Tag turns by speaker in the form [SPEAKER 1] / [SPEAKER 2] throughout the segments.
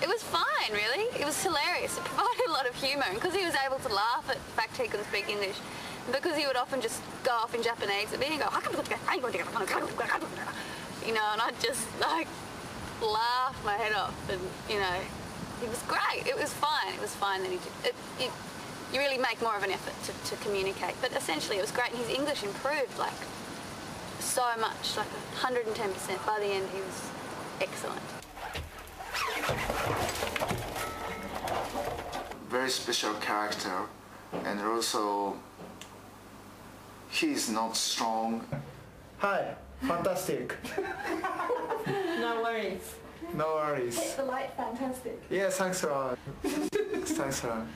[SPEAKER 1] It was fine, really. It was hilarious. It provided a lot of humour, and because he was able to laugh at the fact he couldn't speak English, because he would often just go off in Japanese at me and go, you know, and I'd just like laugh my head off, and you know, it was great. It was fine. It was fine that he did. You really make more of an effort to communicate, but essentially it was great, and his English improved like so much, like 110%. By the end, he was excellent.
[SPEAKER 2] Very special character, and also he's not strong.
[SPEAKER 3] Hi, fantastic.
[SPEAKER 4] No worries.
[SPEAKER 3] No worries.
[SPEAKER 4] Hit the light, fantastic.
[SPEAKER 3] Yeah, thanks a lot. Thanks a lot.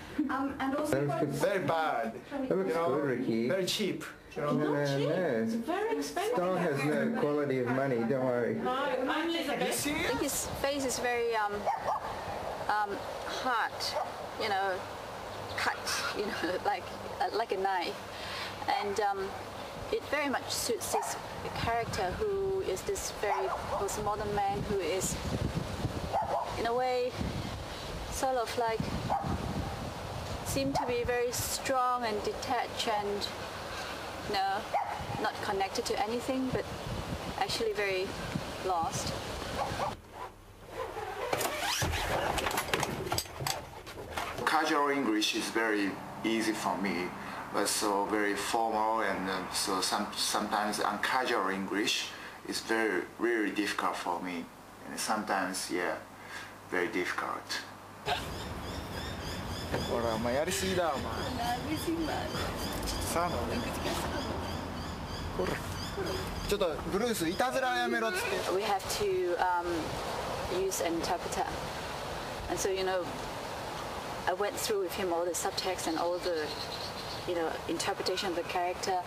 [SPEAKER 4] And also
[SPEAKER 3] Very bad.
[SPEAKER 5] That looks good, Ricky.
[SPEAKER 3] Very cheap. You know?
[SPEAKER 4] not cheap.
[SPEAKER 5] It's
[SPEAKER 4] Very expensive.
[SPEAKER 5] Stone has no quality of money, don't worry.
[SPEAKER 4] No, I'm Elizabeth.
[SPEAKER 1] I think his face is very hard, you know, cut, you know, like a knife, and it very much suits this character, who is this very postmodern man who is, in a way, sort of like seem to be very strong and detached and, you know, not connected to anything, but actually very lost.
[SPEAKER 2] Casual English is very easy for me, but so very formal, and so sometimes uncasual English is really difficult for me, and sometimes, yeah, very difficult.
[SPEAKER 3] ほら、お前やりすぎだ、お前。さあ、ほら。ちょっとブルースいたずらやめろっつって。
[SPEAKER 1] We have to use an interpreter, and so, you know, I went through with him all the subtext and all the, you know, interpretation of the character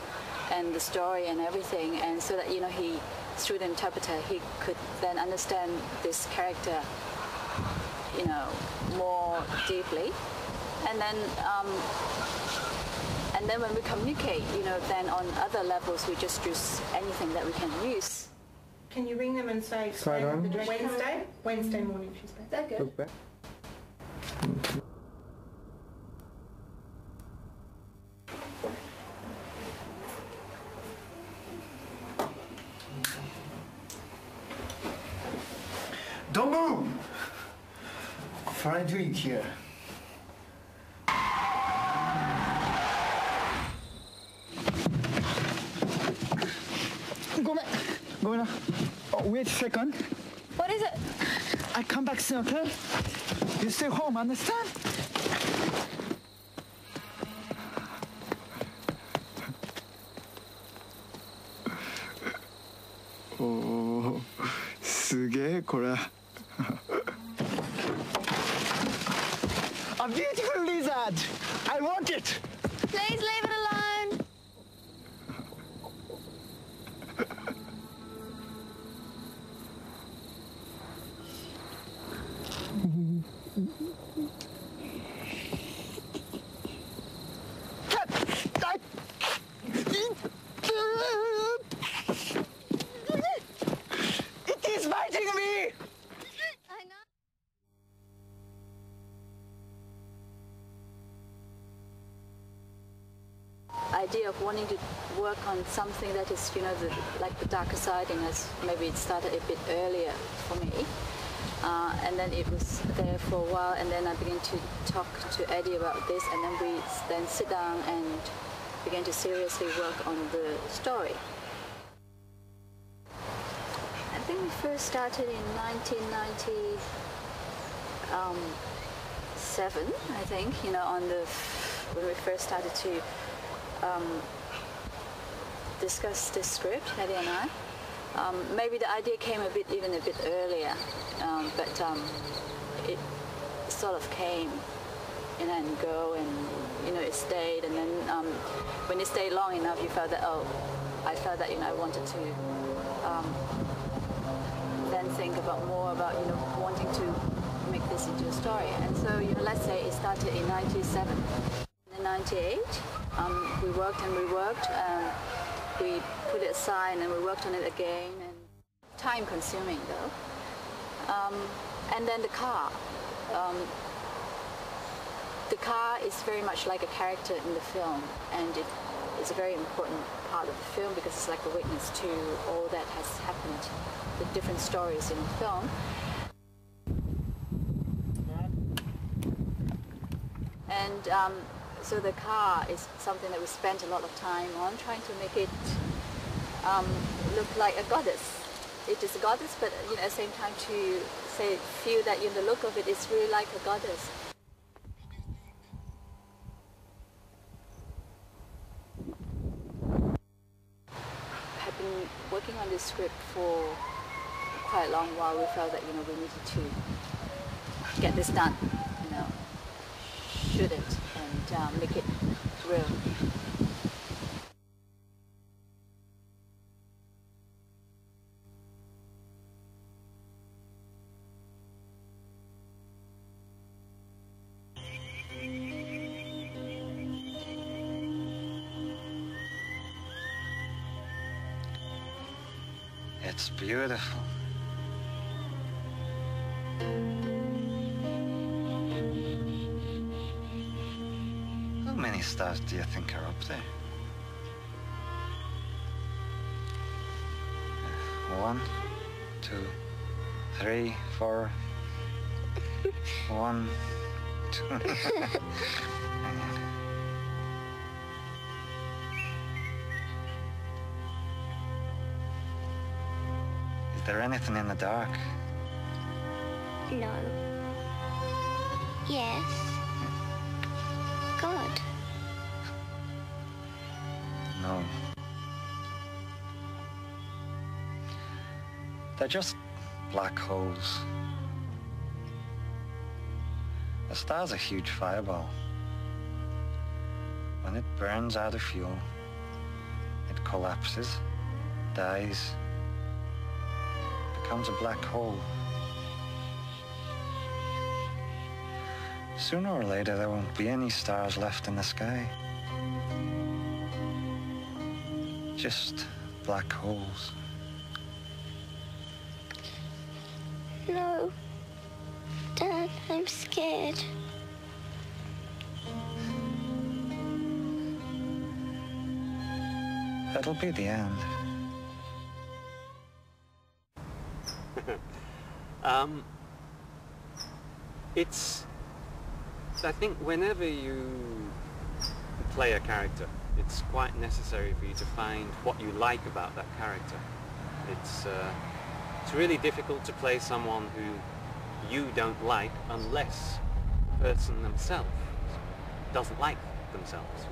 [SPEAKER 1] and the story and everything, and so that, you know, he, through the interpreter, he could then understand this character, you know, more deeply. And then when we communicate, you know, then on other levels we just use anything that we can use.
[SPEAKER 4] Can you ring them and say Wednesday? Wednesday morning she's back.
[SPEAKER 1] That good?
[SPEAKER 5] Look back.
[SPEAKER 3] Don't move! What are you doing here? Oh, wait a second.
[SPEAKER 1] What is it?
[SPEAKER 3] I come back soon, okay? You stay home, understand? Oh, すげえこれ。A beautiful lizard! I want it!
[SPEAKER 1] Please leave it alone.
[SPEAKER 3] It is biting me!
[SPEAKER 1] I know. Idea of wanting to work on something that is, you know, like the darker side, and as maybe it started a bit earlier for me, and then it was there for a while, and then I began to talk to Eddie about this, and then we then sit down and began to seriously work on the story. I think we first started in 1997, I think, you know, when we first started to discuss this script, Eddie and I. Maybe the idea came even a bit earlier, but it sort of came in and go, and, you know, it stayed, and then when it stayed long enough, you felt that, I felt that, you know, I wanted to then think more about, you know, wanting to make this into a story. And so, you know, let's say it started in 97. In 98, we worked and we worked, we put it aside and we worked on it again, and time consuming though. And then the car. the car is very much like a character in the film, and it is a very important part of the film because it's like a witness to all that has happened, the different stories in the film. And so the car is something that we spent a lot of time on, trying to make it look like a goddess. It is a goddess, but at the same time to feel that the look of it is really like a goddess. I've been working on this script for quite a long while. We felt that we needed to get this done, shoot it and make it real.
[SPEAKER 6] It's beautiful. How many stars do you think are up there? 1, 2, 3, 4. 1, 2. Is there anything in the dark?
[SPEAKER 7] No. Yes. God.
[SPEAKER 6] No. They're just black holes. A star's a huge fireball. When it burns out of fuel, it collapses, dies, becomes a black hole. Sooner or later, there won't be any stars left in the sky. Just black holes.
[SPEAKER 7] No. Dad, I'm scared.
[SPEAKER 6] That'll be the end.
[SPEAKER 8] I think whenever you play a character, it's quite necessary for you to find what you like about that character. It's really difficult to play someone who you don't like unless the person themselves doesn't like themselves.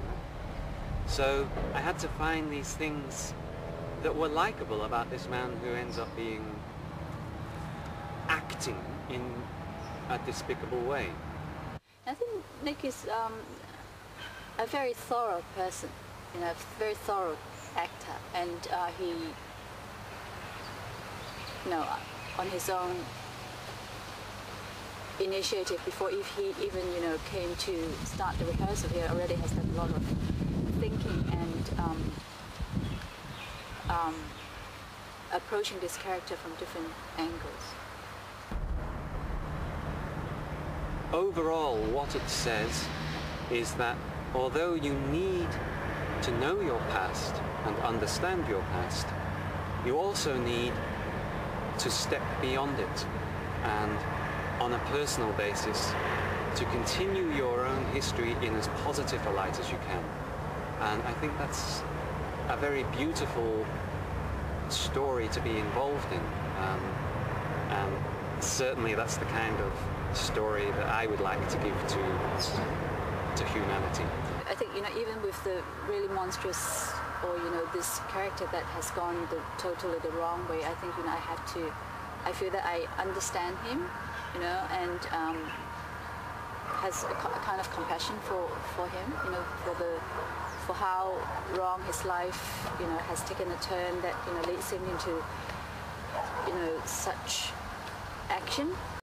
[SPEAKER 8] So I had to find these things that were likable about this man who ends up acting in a despicable way.
[SPEAKER 1] I think Nick is a very thorough person, a very thorough actor, and he, on his own initiative, before if he even came to start the rehearsal, he already has done a lot of thinking and approaching this character from different angles.
[SPEAKER 8] Overall, what it says is that although you need to know your past and understand your past, you also need to step beyond it and, on a personal basis, to continue your own history in as positive a light as you can. And I think that's a very beautiful story to be involved in. And certainly that's the kind of story that I would like to give to humanity.
[SPEAKER 1] I think, even with the really monstrous or, this character that has gone totally the wrong way, I think, I feel that I understand him, and has a kind of compassion for him, for how wrong his life, has taken a turn that, leads him into, such action.